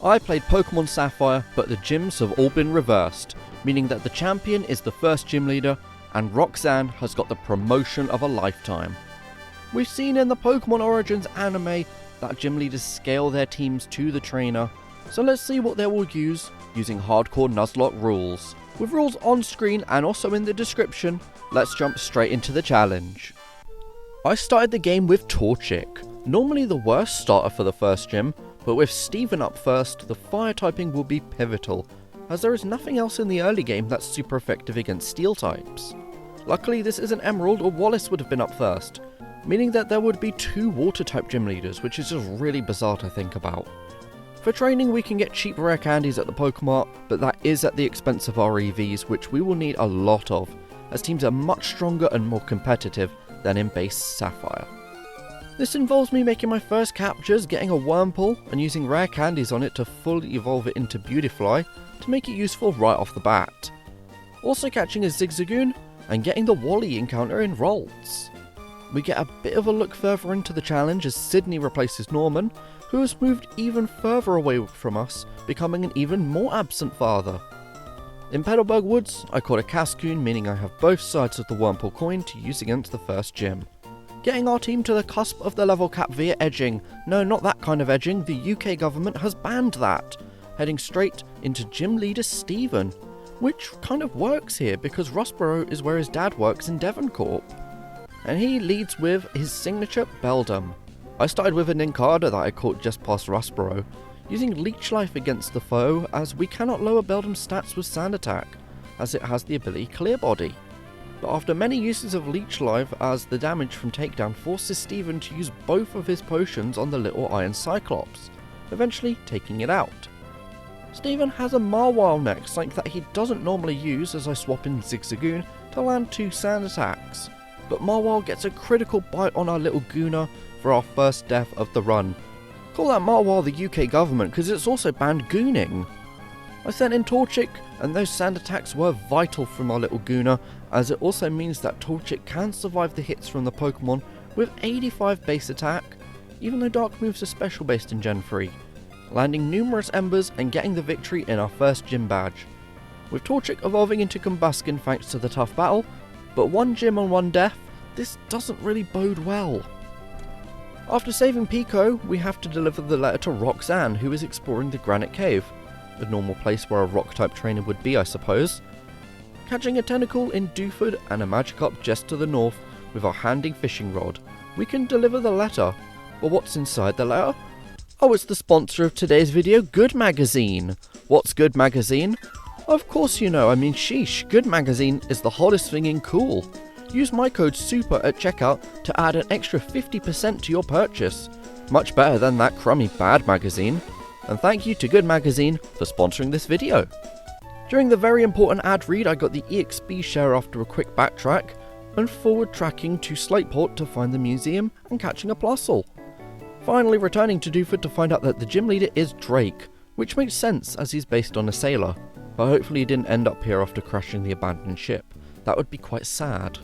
I played Pokemon Sapphire, but the gyms have all been reversed, meaning that the champion is the first gym leader, and Roxanne has got the promotion of a lifetime. We've seen in the Pokemon Origins anime that gym leaders scale their teams to the trainer, so let's see what they will use using hardcore Nuzlocke rules. With rules on screen and also in the description, let's jump straight into the challenge. I started the game with Torchic, normally the worst starter for the first gym, but with Steven up first, the fire typing will be pivotal, as there is nothing else in the early game that's super effective against steel types. Luckily this isn't Emerald, or Wallace would have been up first, meaning that there would be 2 water type gym leaders, which is just really bizarre to think about. For training we can get cheap rare candies at the Pokemart, but that is at the expense of our EVs, which we will need a lot of, as teams are much stronger and more competitive than in base Sapphire. This involves me making my first captures, getting a Wurmple, and using rare candies on it to fully evolve it into Beautifly to make it useful right off the bat. Also catching a Zigzagoon, and getting the Wally encounter in Rolls. We get a bit of a look further into the challenge as Sydney replaces Norman, who has moved even further away from us, becoming an even more absent father. In Petalburg Woods, I caught a Cascoon, meaning I have both sides of the Wurmple coin to use against the first gym. Getting our team to the cusp of the level cap via edging. No, not that kind of edging, the UK government has banned that. Heading straight into gym leader Steven, which kind of works here because Rustboro is where his dad works in Devoncorp. And he leads with his signature Beldum. I started with a Nincada that I caught just past Rustboro, using Leech Life against the foe as we cannot lower Beldum's stats with Sand Attack, as it has the ability Clear Body. But after many uses of Leech Life, as the damage from takedown forces Steven to use both of his potions on the little Iron Cyclops, eventually taking it out. Steven has a Marwile next, something that he doesn't normally use as I swap in Zigzagoon to land 2 Sand Attacks, but Marwile gets a critical bite on our little Gooner for our first death of the run. Call that Marwile the UK government because it's also banned gooning. I sent in Torchic, and those Sand Attacks were vital from our little Gooner, as it also means that Torchic can survive the hits from the Pokemon with 85 base attack, even though Dark moves are special based in Gen 3, landing numerous Embers and getting the victory in our first gym badge. With Torchic evolving into Combuskin thanks to the tough battle, but 1 gym on 1 death, this doesn't really bode well. After saving Pico, we have to deliver the letter to Roxanne, who is exploring the Granite Cave, a normal place where a rock-type trainer would be, I suppose. Catching a Tentacle in Dewford and a Magikarp just to the north with our handy fishing rod, we can deliver the letter. But what's inside the letter? Oh, it's the sponsor of today's video, Good Magazine. What's Good Magazine? Of course you know, I mean sheesh, Good Magazine is the hottest thing in cool. Use my code SUPER at checkout to add an extra 50% to your purchase. Much better than that crummy Bad Magazine. And thank you to Good Magazine for sponsoring this video. During the very important ad read, I got the EXP share after a quick backtrack, and forward tracking to Slateport to find the museum and catching a Plusle. Finally returning to Dewford to find out that the gym leader is Drake, which makes sense as he's based on a sailor, but hopefully he didn't end up here after crashing the abandoned ship. That would be quite sad.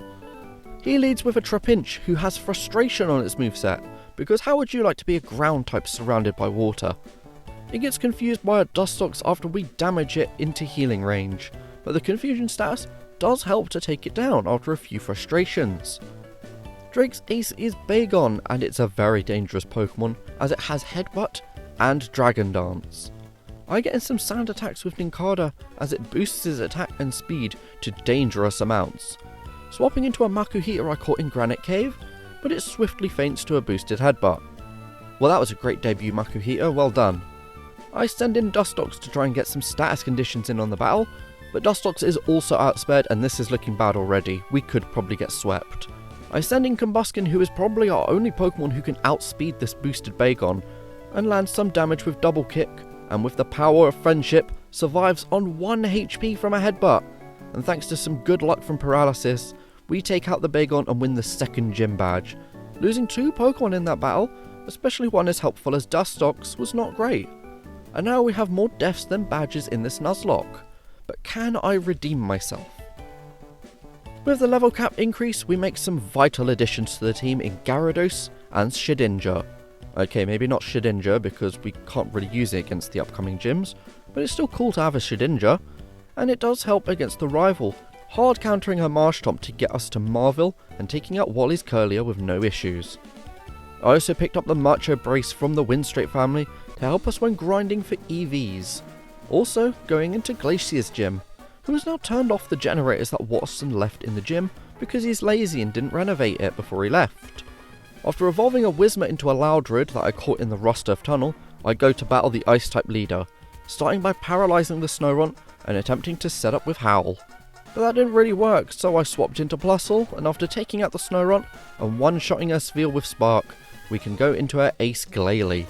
He leads with a Trapinch who has Frustration on its moveset, because how would you like to be a ground type surrounded by water? It gets confused by our Dustox after we damage it into healing range, but the confusion status does help to take it down after a few frustrations. Drake's ace is Bagon, and it's a very dangerous Pokemon as it has Headbutt and Dragon Dance. I get in some Sand Attacks with Nincada as it boosts his attack and speed to dangerous amounts. Swapping into a Makuhita I caught in Granite Cave, but it swiftly faints to a boosted Headbutt. Well, that was a great debut Makuhita, well done. I send in Dustox to try and get some status conditions in on the battle, but Dustox is also outspared and this is looking bad already. We could probably get swept. I send in Combuskin, who is probably our only Pokemon who can outspeed this boosted Bagon, and lands some damage with Double Kick, and with the power of friendship, survives on 1 HP from a Headbutt. And thanks to some good luck from Paralysis, we take out the Bagon and win the second gym badge. Losing 2 Pokemon in that battle, especially one as helpful as Dustox, was not great. And now we have more deaths than badges in this Nuzlocke. But can I redeem myself? With the level cap increase, we make some vital additions to the team in Gyarados and Shedinja. Okay, maybe not Shedinja because we can't really use it against the upcoming gyms, but it's still cool to have a Shedinja, and it does help against the rival, hard countering her Marshtomp to get us to Marvel and taking out Wally's Curlier with no issues. I also picked up the Macho Brace from the Windstreak family to help us when grinding for EVs. Also, going into Glacia's gym, who has now turned off the generators that Wattson left in the gym because he's lazy and didn't renovate it before he left. After evolving a Whismur into a Loudred that I caught in the Rust Earth tunnel, I go to battle the Ice-type leader, starting by paralysing the Snorunt and attempting to set up with Howl. But that didn't really work, so I swapped into Plusle, and after taking out the Snorunt and one-shotting her Sphere with Spark, we can go into her ace Glalie.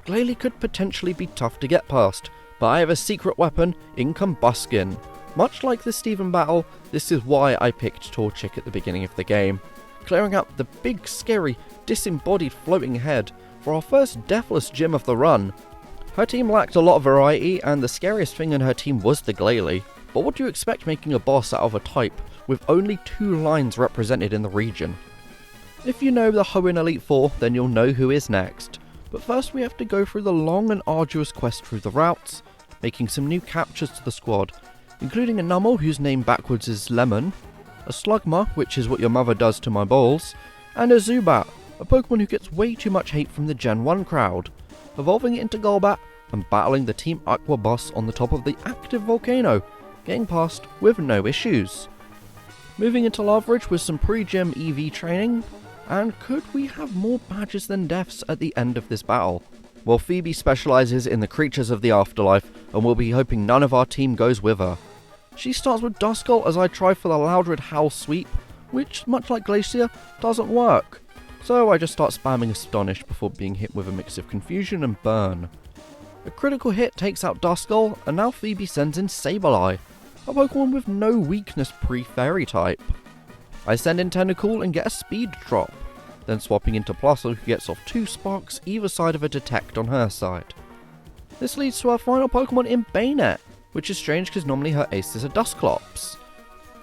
Glalie could potentially be tough to get past, but I have a secret weapon in Combuskin. Much like the Steven battle, this is why I picked Torchic at the beginning of the game, clearing out the big scary disembodied floating head for our first deathless gym of the run. Her team lacked a lot of variety, and the scariest thing in her team was the Glalie, but what do you expect making a boss out of a type with only 2 lines represented in the region? If you know the Hoenn Elite Four, then you'll know who is next, but first we have to go through the long and arduous quest through the routes, making some new captures to the squad, including a Numel whose name backwards is Lemon, a Slugma, which is what your mother does to my balls, and a Zubat, a Pokemon who gets way too much hate from the Gen 1 crowd, evolving it into Golbat and battling the Team Aqua boss on the top of the active volcano, getting past with no issues. Moving into Loveridge with some pre-gym EV training, and could we have more badges than deaths at the end of this battle? Well, Phoebe specialises in the creatures of the afterlife, and we'll be hoping none of our team goes with her. She starts with Duskull as I try for the Loudred Howl sweep, which, much like Glacia, doesn't work. So I just start spamming Astonish before being hit with a mix of Confusion and Burn. A critical hit takes out Duskull, and now Phoebe sends in Sableye, a Pokemon with no weakness pre-Fairy type. I send in Tentacool and get a speed drop, then swapping into Plusle who gets off 2 sparks either side of a Detect on her side. This leads to our final Pokemon in Bayonet, which is strange because normally her ace is a Dusclops.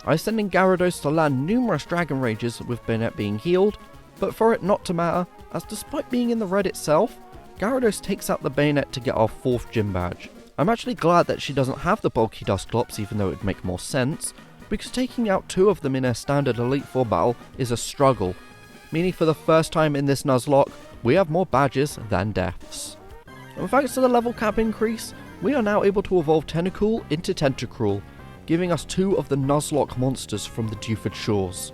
I send in Gyarados to land numerous Dragon Rages with Bayonet being healed, but for it not to matter, as despite being in the red itself, Gyarados takes out the Bayonet to get our 4th gym badge. I'm actually glad that she doesn't have the bulky Dusclops, even though it would make more sense, because taking out 2 of them in a standard Elite Four battle is a struggle, meaning for the first time in this Nuzlocke, we have more badges than deaths. And thanks to the level cap increase, we are now able to evolve Tentacool into Tentacruel, giving us 2 of the Nuzlocke monsters from the Dewford Shores.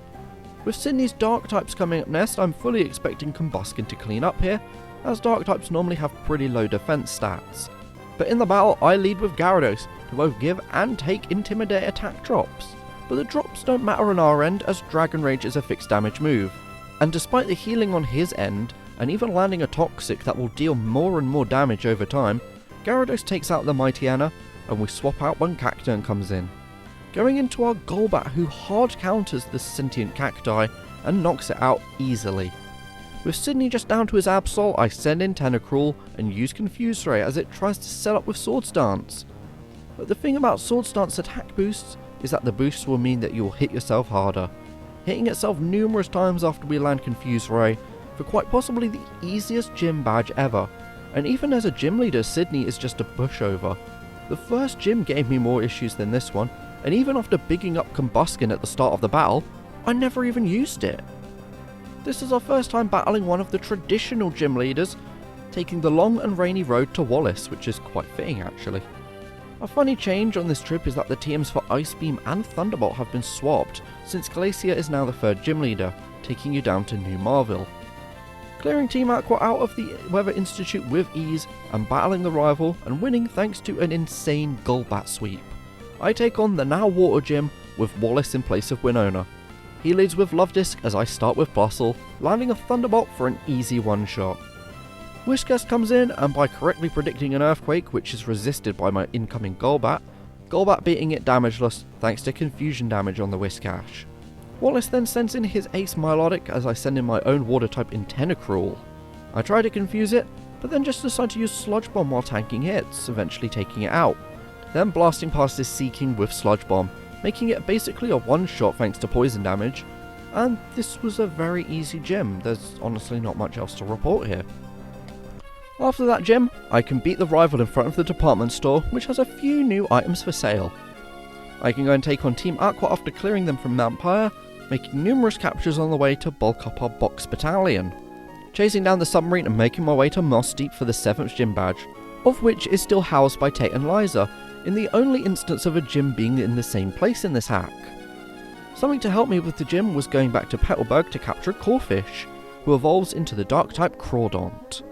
With Sydney's Dark types coming up next, I'm fully expecting Combuskin to clean up here, as Dark types normally have pretty low defense stats. But in the battle, I lead with Gyarados to both give and take Intimidate attack drops, but the drops don't matter on our end as Dragon Rage is a fixed damage move. And despite the healing on his end, and even landing a Toxic that will deal more and more damage over time, Gyarados takes out the Mighty Anna, and we swap out when Cacturne comes in. Going into our Golbat who hard counters the sentient Cacti and knocks it out easily. With Sydney just down to his Absol, I send in Tentacruel and use Confuse Ray as it tries to set up with Swords Dance. But the thing about Swords Dance attack boosts is that the boosts will mean that you will hit yourself harder, hitting itself numerous times after we land Confuse Ray for quite possibly the easiest gym badge ever, and even as a gym leader Sydney is just a pushover. The first gym gave me more issues than this one, and even after bigging up Combuskin at the start of the battle, I never even used it. This is our first time battling one of the traditional gym leaders, taking the long and rainy road to Wallace, which is quite fitting actually. A funny change on this trip is that the TMs for Ice Beam and Thunderbolt have been swapped, since Glacia is now the 3rd gym leader, taking you down to New Marville. Clearing Team Aqua out of the Weather Institute with ease, and battling the rival and winning thanks to an insane Golbat sweep. I take on the now Water Gym with Wallace in place of Winona. He leads with Love Disc as I start with Plusle, landing a Thunderbolt for an easy one-shot. Whiscash comes in, and by correctly predicting an Earthquake, which is resisted by my incoming Golbat beating it damageless thanks to confusion damage on the Whiscash. Wallace then sends in his Ace Milotic as I send in my own Water type in Tentacruel. I try to confuse it, but then just decide to use Sludge Bomb while tanking hits, eventually taking it out, then blasting past this Seaking with Sludge Bomb, making it basically a one-shot thanks to poison damage, and this was a very easy gym. There's honestly not much else to report here. After that gym, I can beat the rival in front of the department store, which has a few new items for sale. I can go and take on Team Aqua after clearing them from Mount Pyre, making numerous captures on the way to bulk up our box battalion, chasing down the submarine and making my way to Moss Deep for the 7th gym badge, of which is still housed by Tate and Liza, in the only instance of a gym being in the same place in this hack. Something to help me with the gym was going back to Petalburg to capture a Corphish, who evolves into the Dark-type Crawdont.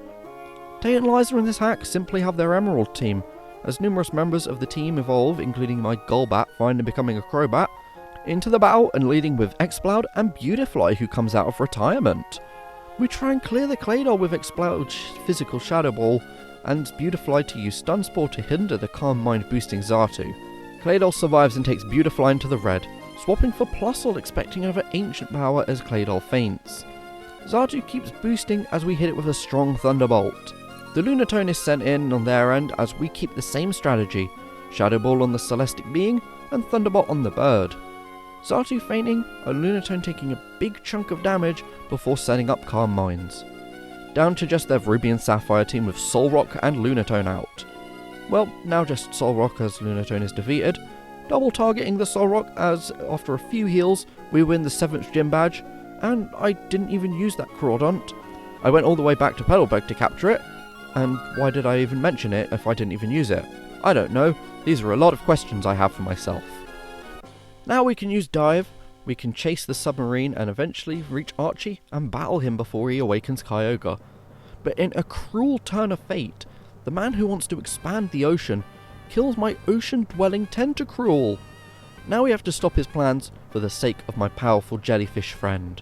Tate and Liza in this hack simply have their Emerald team, as numerous members of the team evolve, including my Golbat finally becoming a Crobat, into the battle and leading with Exploud and Beautifly, who comes out of retirement. We try and clear the Claydol with Exploud's physical Shadow Ball, and Beautifly to use Stun Spore to hinder the Calm Mind boosting Xatu. Claydol survives and takes Beautifly into the red, swapping for Plusle expecting another Ancient Power as Claydol faints. Xatu keeps boosting as we hit it with a strong Thunderbolt. The Lunatone is sent in on their end as we keep the same strategy, Shadow Ball on the Celestic Being and Thunderbolt on the bird. Xatu fainting, a Lunatone taking a big chunk of damage before setting up Calm Minds. Down to just their Ruby and Sapphire team with Solrock and Lunatone out. Well, now just Solrock as Lunatone is defeated, double targeting the Solrock as after a few heals we win the 7th gym badge, and I didn't even use that Crawdont. I went all the way back to Petalburg to capture it, and why did I even mention it if I didn't even use it? I don't know, these are a lot of questions I have for myself. Now we can use Dive, we can chase the submarine and eventually reach Archie and battle him before he awakens Kyogre. But in a cruel turn of fate, the man who wants to expand the ocean kills my ocean-dwelling Tentacruel. Now we have to stop his plans for the sake of my powerful jellyfish friend.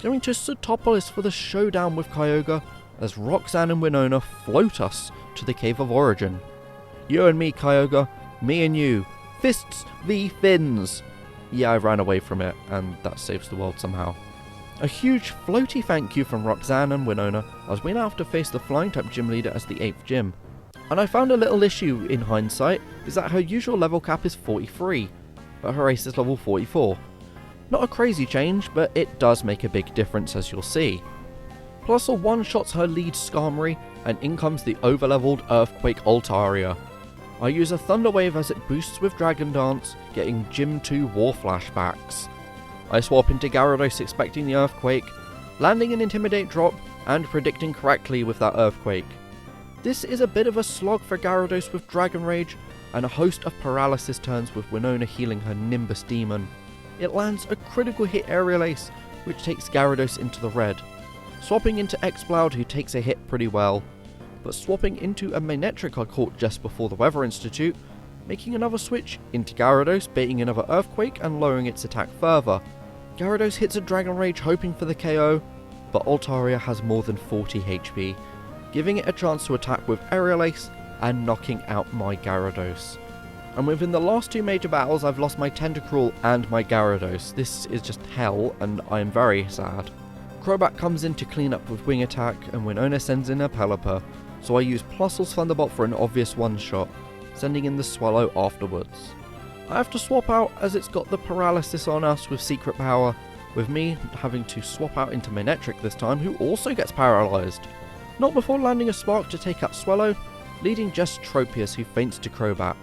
Going to Sotopolis for the showdown with Kyogre, as Roxanne and Winona float us to the Cave of Origin. You and me, Kyogre, me and you, fists v fins. Yeah, I ran away from it, and that saves the world somehow. A huge floaty thank you from Roxanne and Winona, as we now have to face the Flying-type gym leader as the 8th gym. And I found a little issue in hindsight, is that her usual level cap is 43, but her ace is level 44. Not a crazy change, but it does make a big difference as you'll see. Plusle one-shots her lead Skarmory, and in comes the over-leveled Earthquake Altaria. I use a Thunder Wave as it boosts with Dragon Dance, getting Gym 2 War flashbacks. I swap into Gyarados expecting the Earthquake, landing an Intimidate drop, and predicting correctly with that Earthquake. This is a bit of a slog for Gyarados with Dragon Rage, and a host of paralysis turns with Winona healing her Nimbus Demon. It lands a critical hit Aerial Ace, which takes Gyarados into the red. Swapping into Exploud, who takes a hit pretty well, but swapping into a Manectric I caught just before the Weather Institute, making another switch into Gyarados, baiting another Earthquake and lowering its attack further. Gyarados hits a Dragon Rage hoping for the KO, but Altaria has more than 40 HP, giving it a chance to attack with Aerial Ace and knocking out my Gyarados. And within the last 2 major battles I've lost my Tentacruel and my Gyarados. This is just hell and I am very sad. Crobat comes in to clean up with Wing Attack and Winona sends in a Pelipper, so I use Plusle's Thunderbolt for an obvious one-shot, sending in the Swallow afterwards. I have to swap out as it's got the paralysis on us with Secret Power, with me having to swap out into Manectric this time, who also gets paralysed. Not before landing a Spark to take out Swallow, leading just Tropius who faints to Crobat.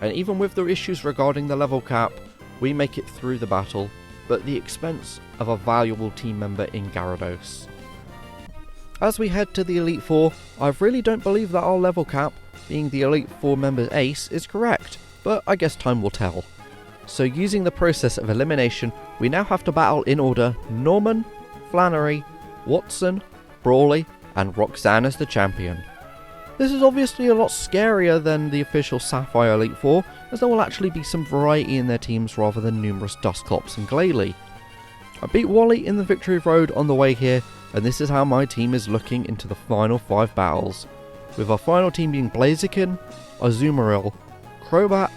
And even with the issues regarding the level cap, we make it through the battle, but at the expense of a valuable team member in Gyarados. As we head to the Elite Four, I really don't believe that our level cap, being the Elite Four member's ace, is correct, but I guess time will tell. So using the process of elimination, we now have to battle in order Norman, Flannery, Wattson, Brawly, and Roxanne as the champion. This is obviously a lot scarier than the official Sapphire Elite Four, as there will actually be some variety in their teams rather than numerous Dusclops and Glalie. I beat Wally in the Victory Road on the way here, and this is how my team is looking into the final 5 battles, with our final team being Blaziken, Azumarill, Crobat,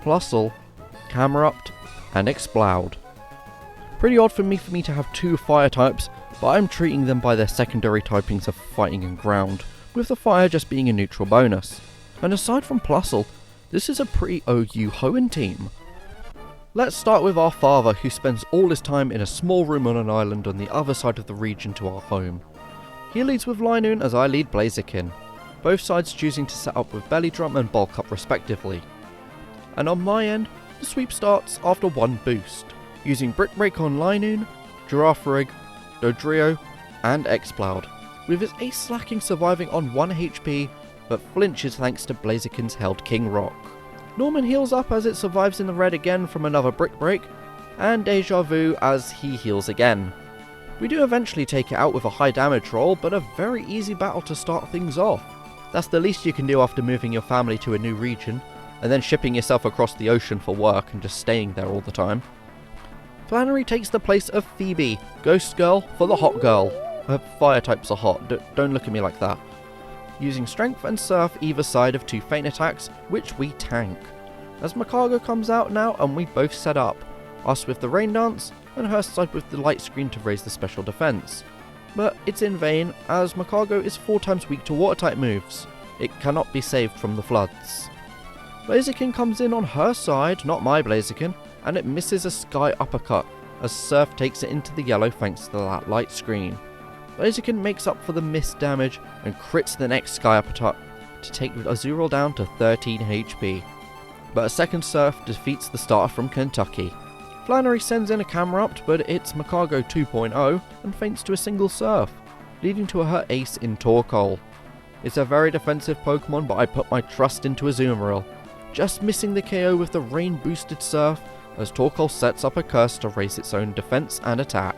Plusle, Camerupt, and Exploud. Pretty odd for me to have 2 fire types, but I'm treating them by their secondary typings of fighting and ground, with the fire just being a neutral bonus. And aside from Plusle, this is a pretty OU Hoenn team. Let's start with our father, who spends all his time in a small room on an island on the other side of the region to our home. He leads with Linoon as I lead Blaziken, both sides choosing to set up with Belly Drum and Bulk Up respectively. And on my end, the sweep starts after one boost, using Brick Break on Linoon, Giraffe Rig, Dodrio, and Exploud, with his Ace Slacking surviving on 1 HP, but flinches thanks to Blaziken's held King Rock. Norman heals up as it survives in the red again from another Brick Break, and Deja Vu as he heals again. We do eventually take it out with a high damage roll, but a very easy battle to start things off. That's the least you can do after moving your family to a new region, and then shipping yourself across the ocean for work and just staying there all the time. Flannery takes the place of Phoebe, Ghost Girl for the Hot Girl. Her fire types are hot, don't look at me like that. Using Strength and Surf either side of 2 feint attacks, which we tank. As Macago comes out now and we both set up, us with the Rain Dance and her side with the Light Screen to raise the special defense. But it's in vain as Macago is 4 times weak to water type moves. It cannot be saved from the floods. Blaziken comes in on her side, not my Blaziken, and it misses a Sky Uppercut as Surf takes it into the yellow thanks to that Light Screen. Blaziken makes up for the missed damage and crits the next Sky Uppercut to take Azurill down to 13 HP. But a second Surf defeats the starter from Kentucky. Flannery sends in a Camera Up, but it's Macago 2.0 and feints to a single Surf, leading to her ace in Torkoal. It's a very defensive Pokemon, but I put my trust into Azumarill, just missing the KO with the rain boosted Surf as Torkoal sets up a curse to raise its own defense and attack.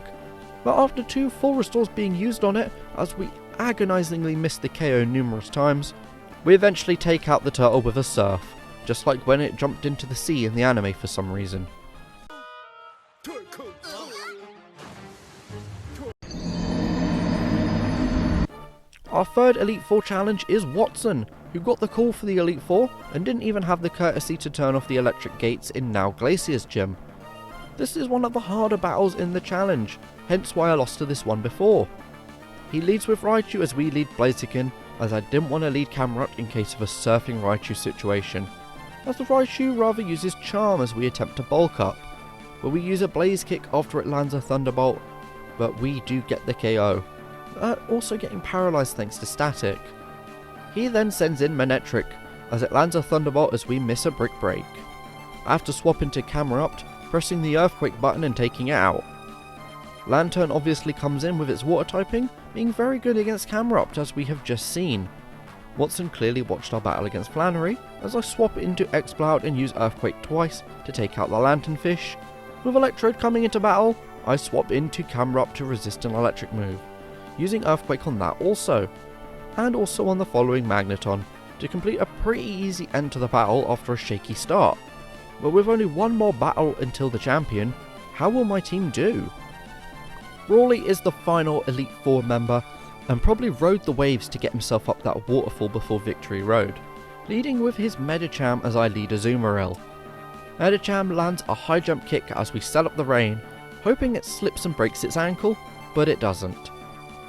But after 2 full restores being used on it, as we agonizingly miss the KO numerous times, we eventually take out the turtle with a Surf, just like when it jumped into the sea in the anime for some reason. Our third Elite Four challenge is Wattson, who got the call for the Elite Four and didn't even have the courtesy to turn off the electric gates in now Glacia's gym. This is one of the harder battles in the challenge, hence why I lost to this one before. He leads with Raichu as we lead Blaziken, as I didn't want to lead Camera Up in case of a surfing Raichu situation, as the Raichu rather uses Charm as we attempt to bulk up, but we use a Blaze Kick after it lands a Thunderbolt, but we do get the KO, also getting paralysed thanks to Static. He then sends in Manectric, as it lands a Thunderbolt as we miss a Brick Break. I have to swap into Camera Up, pressing the Earthquake button and taking it out. Lantern obviously comes in with its water typing, being very good against Camera Up as we have just seen. Wattson clearly watched our battle against Flannery, as I swap into Exploud and use Earthquake twice to take out the Lanternfish. With Electrode coming into battle, I swap into Camera Up to resist an electric move, using Earthquake on that also, and also on the following Magneton, to complete a pretty easy end to the battle after a shaky start. But with only one more battle until the champion, how will my team do? Brawly is the final Elite Four member, and probably rode the waves to get himself up that waterfall before Victory Road, leading with his Medicham as I lead Azumarill. Medicham lands a high jump kick as we set up the rain, hoping it slips and breaks its ankle, but it doesn't.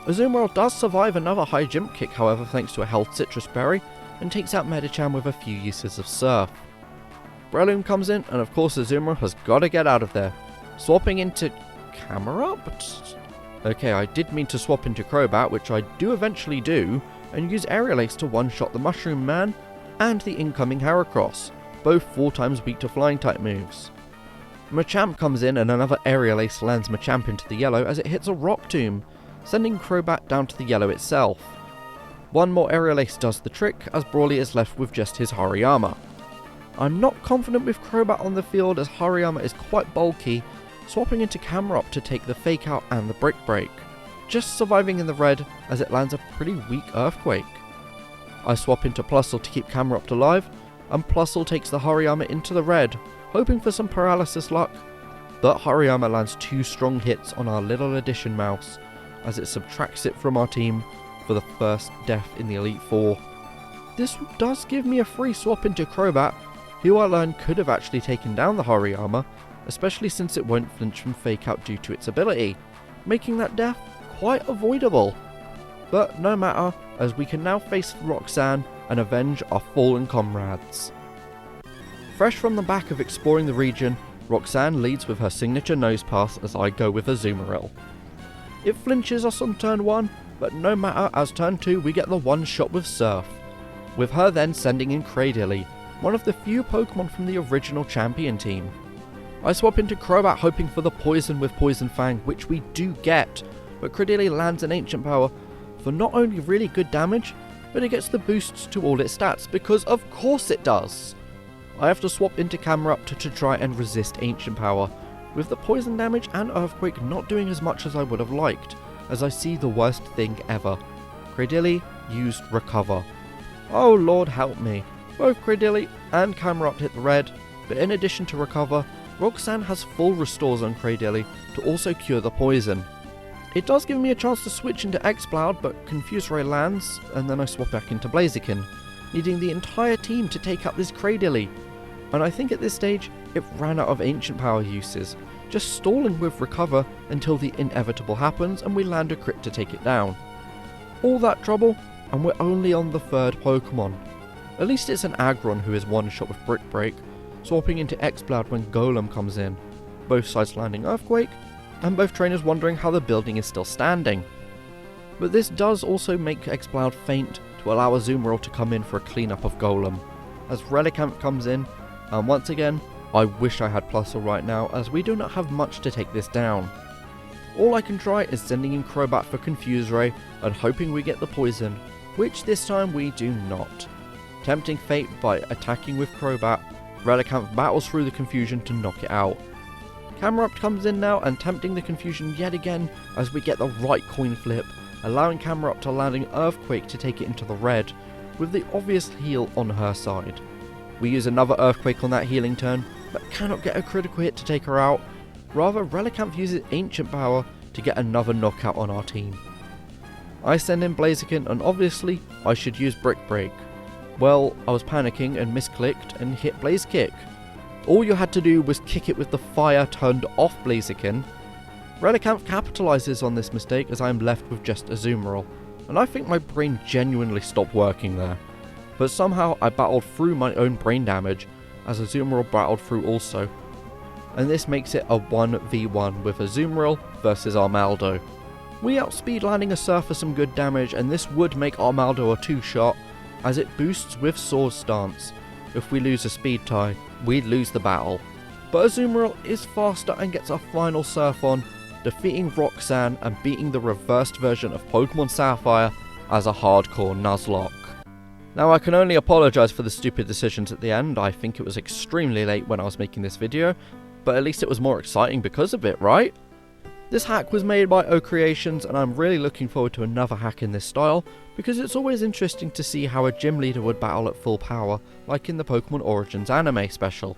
Azumarill does survive another high jump kick however thanks to a held Citrus Berry, and takes out Medicham with a few uses of Surf. Breloom comes in, and of course Azumarill has got to get out of there, swapping into Camera Up? Okay, I did mean to swap into Crobat, which I do eventually do, and use Aerial Ace to one-shot the Mushroom Man and the incoming Heracross, both 4 times weak to flying type moves. Machamp comes in and another Aerial Ace lands Machamp into the yellow as it hits a Rock Tomb, sending Crobat down to the yellow itself. One more Aerial Ace does the trick as Brawly is left with just his Hariyama. I'm not confident with Crobat on the field as Hariyama is quite bulky, swapping into Camera Up to take the Fake Out and the Brick Break, just surviving in the red as it lands a pretty weak Earthquake. I swap into Plusle to keep Camera Up alive, and Plusle takes the Hariyama into the red, hoping for some paralysis luck, but Hariyama lands 2 strong hits on our little addition mouse, as it subtracts it from our team for the first death in the Elite Four. This does give me a free swap into Crobat, who I learned could have actually taken down the Hariyama, especially since it won't flinch from Fake Out due to its ability, making that death quite avoidable. But no matter, as we can now face Roxanne and avenge our fallen comrades. Fresh from the back of exploring the region, Roxanne leads with her signature nose pass as I go with Azumarill. It flinches us on turn 1, but no matter, as turn 2 we get the one shot with Surf, with her then sending in Cradily, one of the few Pokemon from the original champion team. I swap into Crobat hoping for the poison with Poison Fang, which we do get, but Cradily lands an Ancient Power for not only really good damage, but it gets the boosts to all its stats, because of course it does. I have to swap into Camerupt to try and resist Ancient Power, with the poison damage and Earthquake not doing as much as I would have liked, as I see the worst thing ever. Cradily used Recover. Oh Lord help me. Both Cradily and Camerupt hit the red, but in addition to Recover, Roxanne has full restores on Cradily to also cure the poison. It does give me a chance to switch into Exploud, but Confuse Ray lands, and then I swap back into Blaziken, needing the entire team to take up this Cradily. And I think at this stage, it ran out of Ancient Power uses, just stalling with Recover until the inevitable happens and we land a crit to take it down. All that trouble, and we're only on the third Pokemon. At least it's an Aggron who is one shot with Brick Break, swapping into Exploud when Golem comes in, both sides landing Earthquake, and both trainers wondering how the building is still standing. But this does also make Exploud faint to allow Azumarill to come in for a cleanup of Golem, as Relicanth comes in, and once again, I wish I had Plusle right now, as we do not have much to take this down. All I can try is sending in Crobat for Confuse Ray and hoping we get the poison, which this time we do not. Tempting fate by attacking with Crobat, Relicanth battles through the confusion to knock it out. Camerupt comes in now and tempting the confusion yet again as we get the right coin flip, allowing Camerupt to landing Earthquake to take it into the red, with the obvious heal on her side. We use another Earthquake on that healing turn, but cannot get a critical hit to take her out. Rather, Relicanth uses Ancient Power to get another knockout on our team. I send in Blaziken, and obviously I should use Brick Break. Well, I was panicking and misclicked and hit Blaze Kick. All you had to do was kick it with the fire turned off Blaziken. Relicanth capitalizes on this mistake as I am left with just Azumarill, and I think my brain genuinely stopped working there. But somehow I battled through my own brain damage, as Azumarill battled through also, and this makes it a 1v1 with Azumarill versus Armaldo. We outspeed landing a Surf for some good damage, and this would make Armaldo a 2-shot, as it boosts with Sword Stance. If we lose a speed tie, we'd lose the battle. But Azumarill is faster and gets a final Surf on, defeating Roxanne and beating the reversed version of Pokemon Sapphire as a hardcore Nuzlocke. Now I can only apologise for the stupid decisions at the end. I think it was extremely late when I was making this video, but at least it was more exciting because of it, right? This hack was made by OKreations, and I'm really looking forward to another hack in this style, because it's always interesting to see how a gym leader would battle at full power, like in the Pokemon Origins anime special.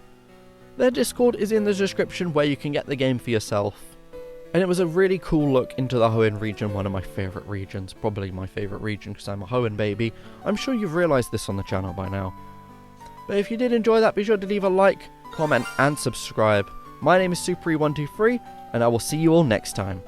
Their Discord is in the description where you can get the game for yourself. And it was a really cool look into the Hoenn region, one of my favourite regions, probably my favourite region because I'm a Hoenn baby. I'm sure you've realised this on the channel by now. But if you did enjoy that, be sure to leave a like, comment and subscribe. My name is Super123, and I will see you all next time.